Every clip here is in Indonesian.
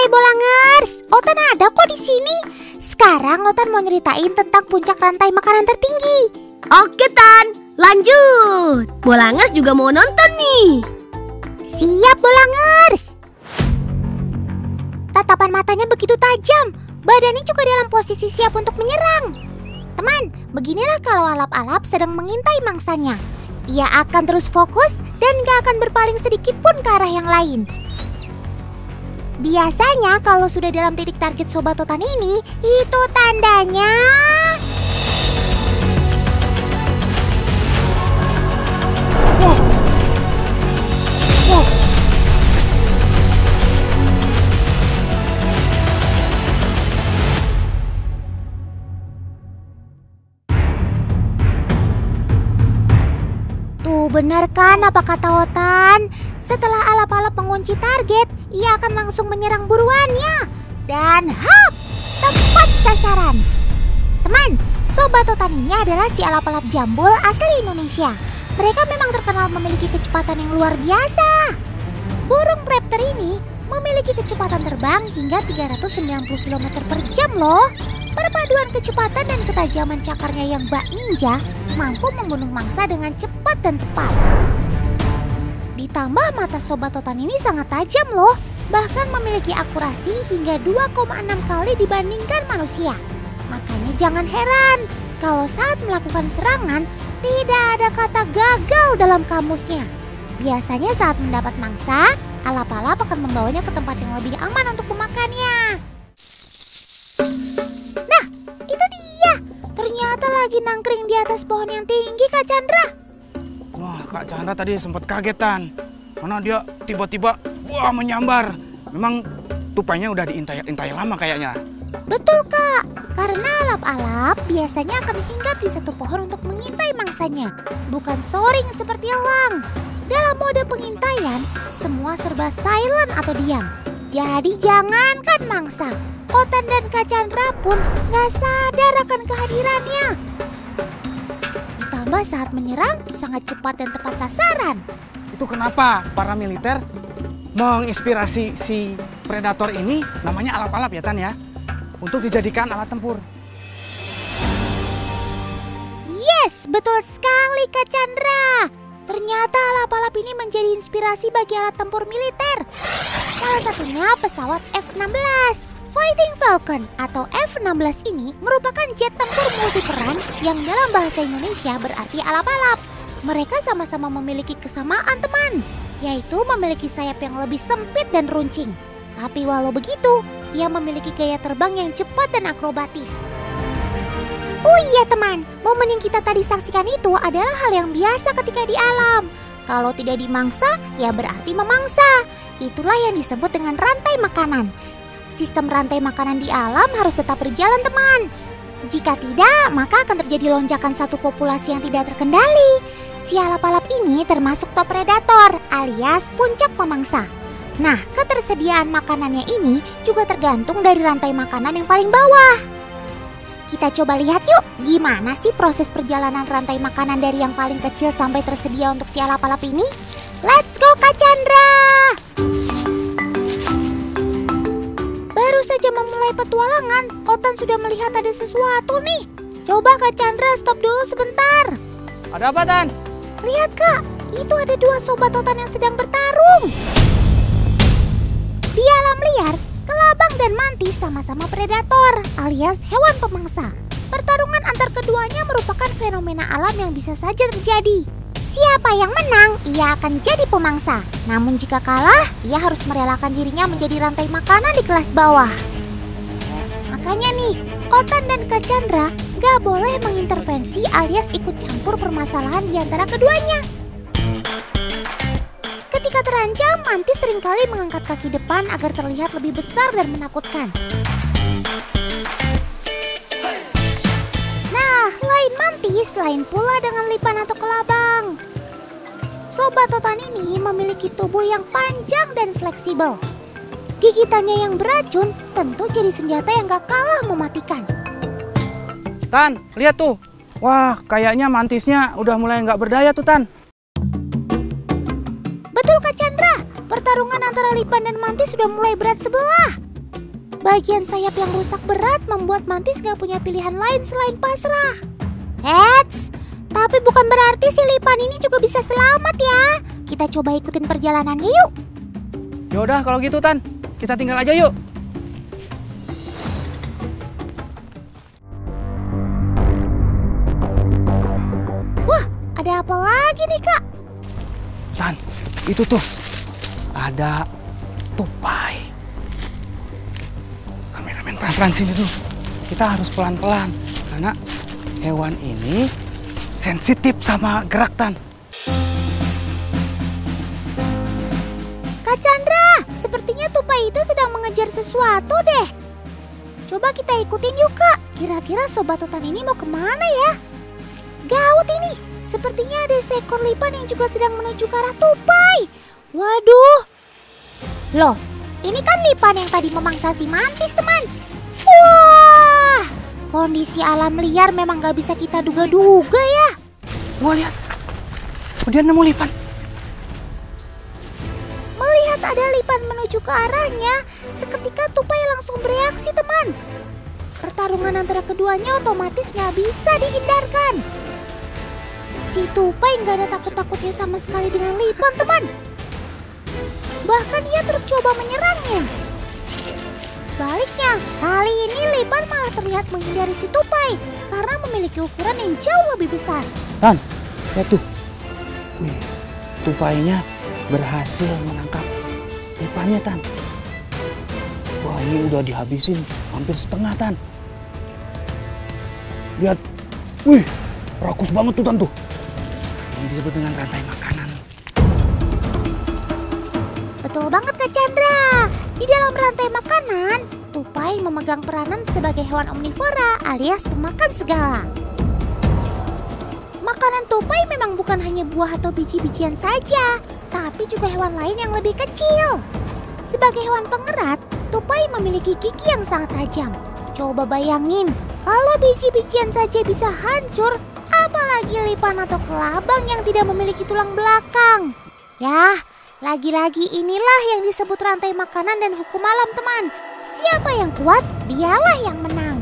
Hai Bolangers, Otan ada kok di sini. Sekarang Otan mau nyeritain tentang puncak rantai makanan tertinggi. Oke Tan, lanjut. Bolangers juga mau nonton nih. Siap Bolangers. Tatapan matanya begitu tajam, badannya juga dalam posisi siap untuk menyerang. Teman, beginilah kalau alap-alap sedang mengintai mangsanya. Ia akan terus fokus dan gak akan berpaling sedikit pun ke arah yang lain. Biasanya kalau sudah dalam titik target Sobat Otan ini, itu tandanya Tuh benar kan apa kata Otan? Setelah alap-alap mengunci target, ia akan langsung menyerang buruannya. Dan hap! Tepat sasaran. Teman, Sobat Otan ini adalah si alap-alap jambul asli Indonesia. Mereka memang terkenal memiliki kecepatan yang luar biasa. Burung raptor ini memiliki kecepatan terbang hingga 390 km per jam loh. Perpaduan kecepatan dan ketajaman cakarnya yang bak ninja mampu membunuh mangsa dengan cepat dan tepat. Ditambah mata Sobat Otan ini sangat tajam loh, bahkan memiliki akurasi hingga 2,6 kali dibandingkan manusia. Makanya jangan heran kalau saat melakukan serangan tidak ada kata gagal dalam kamusnya. Biasanya saat mendapat mangsa, alap-alap akan membawanya ke tempat yang lebih aman untuk memakannya. Nah, itu dia. Ternyata lagi nangkring di atas pohon yang tinggi, Kak Chandra. Wah, Kak Chandra tadi sempat kagetan karena dia tiba-tiba menyambar. Memang tupainya udah diintai lama kayaknya. Betul Kak, karena alap-alap biasanya akan hinggap di satu pohon untuk mengintai mangsanya, bukan soring seperti elang. Dalam mode pengintaian, semua serba silent atau diam. Jadi jangankan mangsa, Otan dan Kak Chandra pun gak sadar akan kehadirannya. Ditambah saat menyerang sangat cepat dan tepat sasaran. Itu kenapa para militer menginspirasi si predator ini namanya alap-alap ya Tan ya, untuk dijadikan alat tempur. Yes, betul sekali Kak Chandra. Ternyata alap-alap ini menjadi inspirasi bagi alat tempur militer. Salah satunya pesawat F-16. Fighting Falcon atau F-16 ini merupakan jet tempur multiperan yang dalam bahasa Indonesia berarti alap-alap. Mereka sama-sama memiliki kesamaan teman, yaitu memiliki sayap yang lebih sempit dan runcing. Tapi walau begitu, ia memiliki gaya terbang yang cepat dan akrobatis. Oh iya teman, momen yang kita tadi saksikan itu adalah hal yang biasa ketika di alam. Kalau tidak dimangsa, ya berarti memangsa. Itulah yang disebut dengan rantai makanan. Sistem rantai makanan di alam harus tetap berjalan teman. Jika tidak, maka akan terjadi lonjakan satu populasi yang tidak terkendali. Si alap-alap ini termasuk top predator alias puncak pemangsa. Nah, ketersediaan makanannya ini juga tergantung dari rantai makanan yang paling bawah. Kita coba lihat yuk, gimana sih proses perjalanan rantai makanan dari yang paling kecil sampai tersedia untuk si alap-alap ini? Let's go Kak Chandra! Baru saja memulai petualangan, Otan sudah melihat ada sesuatu nih. Coba Kak Chandra stop dulu sebentar. Ada apa Tan? Lihat Kak, itu ada dua Sobat Otan yang sedang bertarung. Di alam liar, kelabang dan mantis sama-sama predator alias hewan pemangsa. Pertarungan antar keduanya merupakan fenomena alam yang bisa saja terjadi. Siapa yang menang, ia akan jadi pemangsa. Namun jika kalah, ia harus merelakan dirinya menjadi rantai makanan di kelas bawah. Makanya nih, Otan dan Kak Chandra gak boleh mengintervensi alias ikut campur permasalahan di antara keduanya. Ketika terancam, mantis seringkali mengangkat kaki depan agar terlihat lebih besar dan menakutkan. Nah, lain mantis, lain pula dengan lipan atau kelabang. Sobat Otan ini memiliki tubuh yang panjang dan fleksibel. Gigitannya yang beracun tentu jadi senjata yang gak kalah mematikan. Tan, lihat tuh. Wah, kayaknya mantisnya udah mulai nggak berdaya tuh Tan. Betul Kak Chandra, pertarungan antara lipan dan mantis sudah mulai berat sebelah. Bagian sayap yang rusak berat membuat Mantis gak punya pilihan lain selain pasrah. Eits, tapi bukan berarti si Lipan ini juga bisa selamat ya. Kita coba ikutin perjalanannya yuk. Yaudah kalau gitu Tan, kita tinggal aja yuk. Wah, ada apa lagi nih Kak? Tan, itu tuh ada tupai. Kameramen pelan-pelan sini dulu. Kita harus pelan-pelan karena hewan ini sensitif sama gerak Tan. Kak Chandra, sepertinya tupai itu sedang mengejar sesuatu deh. Coba kita ikutin yuk Kak. Kira-kira Sobat Hutan ini mau kemana ya? Gawat ini, sepertinya ada seekor lipan yang juga sedang menuju ke arah tupai. Waduh. Loh, ini kan lipan yang tadi memangsa si Mantis teman. Wah, kondisi alam liar memang gak bisa kita duga-duga ya. Wah lihat, dia nemu lipan. Melihat ada lipan menuju ke arahnya, seketika tupai langsung bereaksi teman. Pertarungan antara keduanya otomatis gak bisa dihindarkan. Si tupai gak ada takut-takutnya sama sekali dengan lipan teman. Bahkan dia terus coba menyerangnya. Sebaliknya, kali ini lipan malah terlihat menghindari si tupai karena memiliki ukuran yang jauh lebih besar. Tan, lihat tuh. Wih, tupainya berhasil menangkap lipannya Tan. Wah ini udah dihabisin hampir setengah Tan. Lihat, wih rakus banget tuh Tan tuh. Ini disebut dengan rantai makanan. Betul banget Kak Chandra. Di dalam rantai makanan, tupai memegang peranan sebagai hewan omnivora alias pemakan segala. Makanan tupai memang bukan hanya buah atau biji-bijian saja, tapi juga hewan lain yang lebih kecil. Sebagai hewan pengerat, tupai memiliki gigi yang sangat tajam. Coba bayangin, kalau biji-bijian saja bisa hancur, apalagi lipan atau kelabang yang tidak memiliki tulang belakang. Yah, lagi-lagi inilah yang disebut rantai makanan dan hukum alam teman. Siapa yang kuat, dialah yang menang.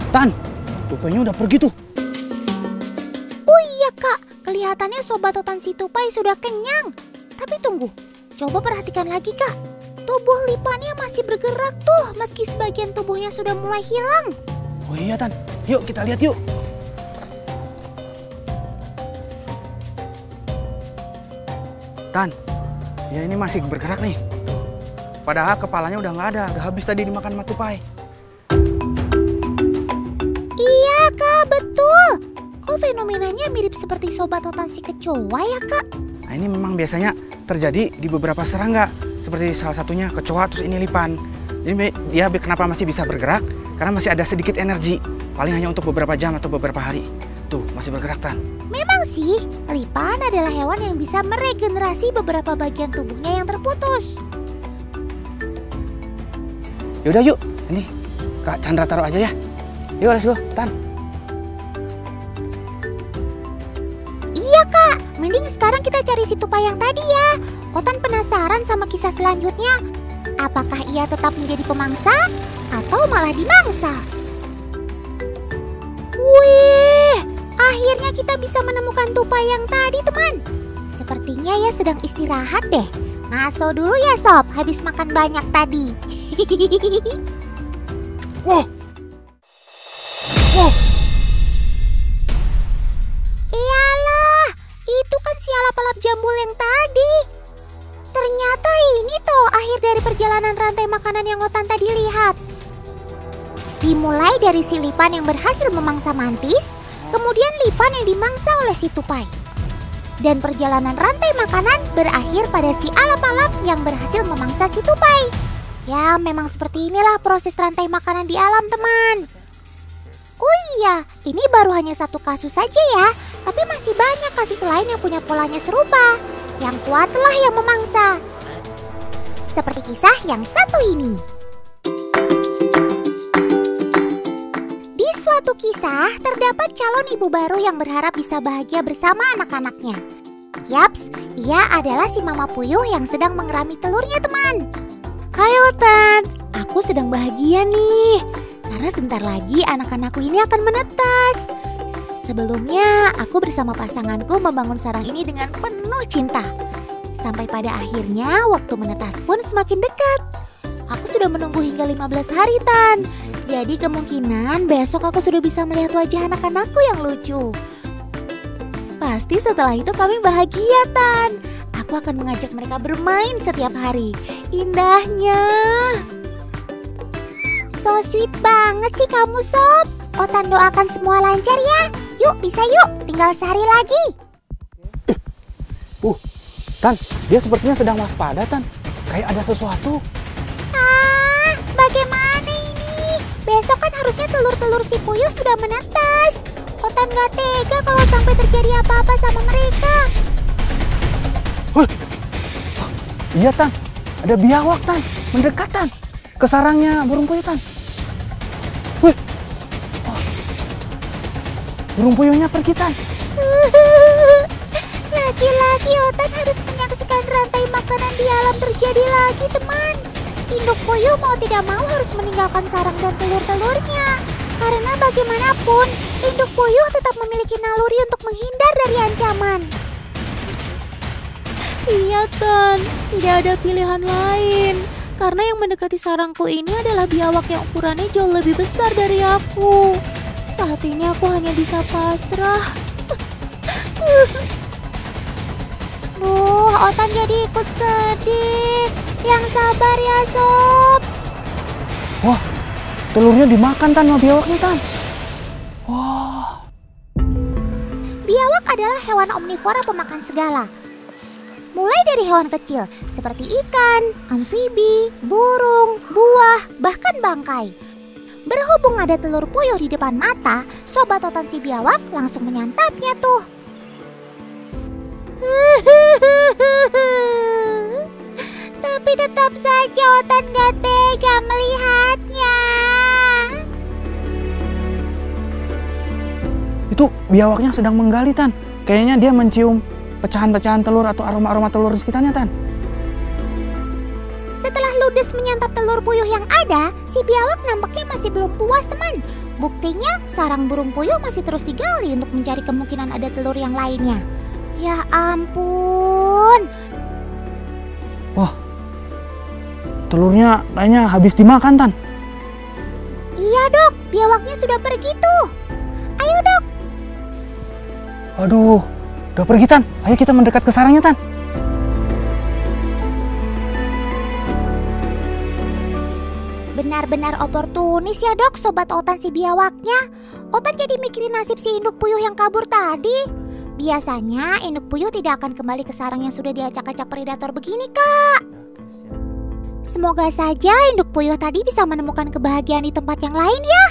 Tan, tupainya udah pergi tuh. Oh iya Kak, kelihatannya Sobat Hutan si tupai sudah kenyang. Tapi tunggu, coba perhatikan lagi Kak. Tubuh lipannya masih bergerak tuh meski sebagian tubuhnya sudah mulai hilang. Oh iya Tan, yuk kita lihat yuk. Tan, dia ini masih bergerak nih. Tuh. Padahal kepalanya udah nggak ada, udah habis tadi dimakan sama tupai. Iya Kak, betul. Kok fenomenanya mirip seperti Sobat Hutan si kecoa ya Kak? Nah ini memang biasanya terjadi di beberapa serangga. Seperti salah satunya kecoa, terus ini lipan. Jadi dia kenapa masih bisa bergerak? Karena masih ada sedikit energi. Paling hanya untuk beberapa jam atau beberapa hari. Tuh, masih bergerak Tan. Memang sih, lipan adalah hewan yang bisa meregenerasi beberapa bagian tubuhnya yang terputus. Yaudah yuk, ini Kak Chandra taruh aja ya. Yuk let's go, Tan. Iya Kak, mending sekarang kita cari si tupai yang tadi ya. Otan penasaran sama kisah selanjutnya. Apakah ia tetap menjadi pemangsa atau malah dimangsa? Wih, akhirnya kita bisa menemukan tupai yang tadi teman. Sepertinya ia sedang istirahat deh. Ngaso dulu ya Sob, habis makan banyak tadi. Wow. Wow. Iyalah, itu kan si alap-alap jambul yang tadi. Ternyata ini tuh akhir dari perjalanan rantai makanan yang Otan tadi lihat. Dimulai dari si lipan yang berhasil memangsa Mantis, kemudian lipan yang dimangsa oleh si tupai. Dan perjalanan rantai makanan berakhir pada si alap-alap yang berhasil memangsa si tupai. Ya, memang seperti inilah proses rantai makanan di alam, teman. Oh iya, ini baru hanya satu kasus saja ya, tapi masih banyak kasus lain yang punya polanya serupa. Yang kuatlah yang memangsa. Seperti kisah yang satu ini. Di suatu kisah, terdapat calon ibu baru yang berharap bisa bahagia bersama anak-anaknya. Yaps, ia adalah si Mama Puyuh yang sedang mengerami telurnya, teman. Hai Otan, Aku sedang bahagia nih, karena sebentar lagi anak-anakku ini akan menetas. Sebelumnya, aku bersama pasanganku membangun sarang ini dengan penuh cinta. Sampai pada akhirnya, waktu menetas pun semakin dekat. Aku sudah menunggu hingga 15 hari, Tan. Jadi kemungkinan besok aku sudah bisa melihat wajah anak-anakku yang lucu. Pasti setelah itu kami bahagia, Tan. Aku akan mengajak mereka bermain setiap hari. Indahnya. So sweet banget sih kamu, Sob. Otan doakan semua lancar ya. Yuk, bisa yuk. Tinggal sehari lagi. Tan, dia sepertinya sedang waspada, Tan. Kayak ada sesuatu. Ah, bagaimana ini? Besok kan harusnya telur-telur si puyuh sudah menetas. Otan gak tega kalau sampai terjadi apa-apa sama mereka. Iya, Tan. Ada biawak, Tan. Mendekat, Tan. Ke sarangnya burung puyuh, Tan. Burung puyuhnya pergi, Tan. Lagi-lagi Otan harus menyaksikan rantai makanan di alam terjadi lagi, teman. Induk puyuh mau tidak mau harus meninggalkan sarang dan telur-telurnya. Karena bagaimanapun, induk puyuh tetap memiliki naluri untuk menghindar dari ancaman. Iya, Tan. Tidak ada pilihan lain. Karena yang mendekati sarangku ini adalah biawak yang ukurannya jauh lebih besar dari aku. Saat ini aku hanya bisa pasrah. Duh, Otan jadi ikut sedih. Yang sabar ya, Sob. Wah, telurnya dimakan, Tan, sama biawaknya, Tan. Biawak adalah hewan omnivora pemakan segala. Mulai dari hewan kecil seperti ikan, amfibi, burung, buah, bahkan bangkai. Berhubung ada telur puyuh di depan mata, sobat Otan si biawak langsung menyantapnya tuh. Tapi tetap saja Otan gak tega melihatnya. Itu biawaknya sedang menggali, Tan. Kayaknya dia mencium pecahan-pecahan telur atau aroma-aroma telur di sekitarnya, Tan. Setelah ludes menyantap telur puyuh yang ada, si biawak nampaknya masih belum puas, teman. Buktinya, sarang burung puyuh masih terus digali untuk mencari kemungkinan ada telur yang lainnya. Ya ampun. Wah, telurnya kayaknya habis dimakan, Tan. Iya, Dok. Biawaknya sudah pergi tuh. Ayo, Dok. Aduh, udah pergi, Tan. Ayo kita mendekat ke sarangnya, Tan. Benar-benar oportunis ya, Dok, sobat Otan si biawaknya. Otan jadi mikirin nasib si induk puyuh yang kabur tadi. Biasanya induk puyuh tidak akan kembali ke sarang yang sudah diacak-acak predator begini, Kak. Semoga saja induk puyuh tadi bisa menemukan kebahagiaan di tempat yang lain ya.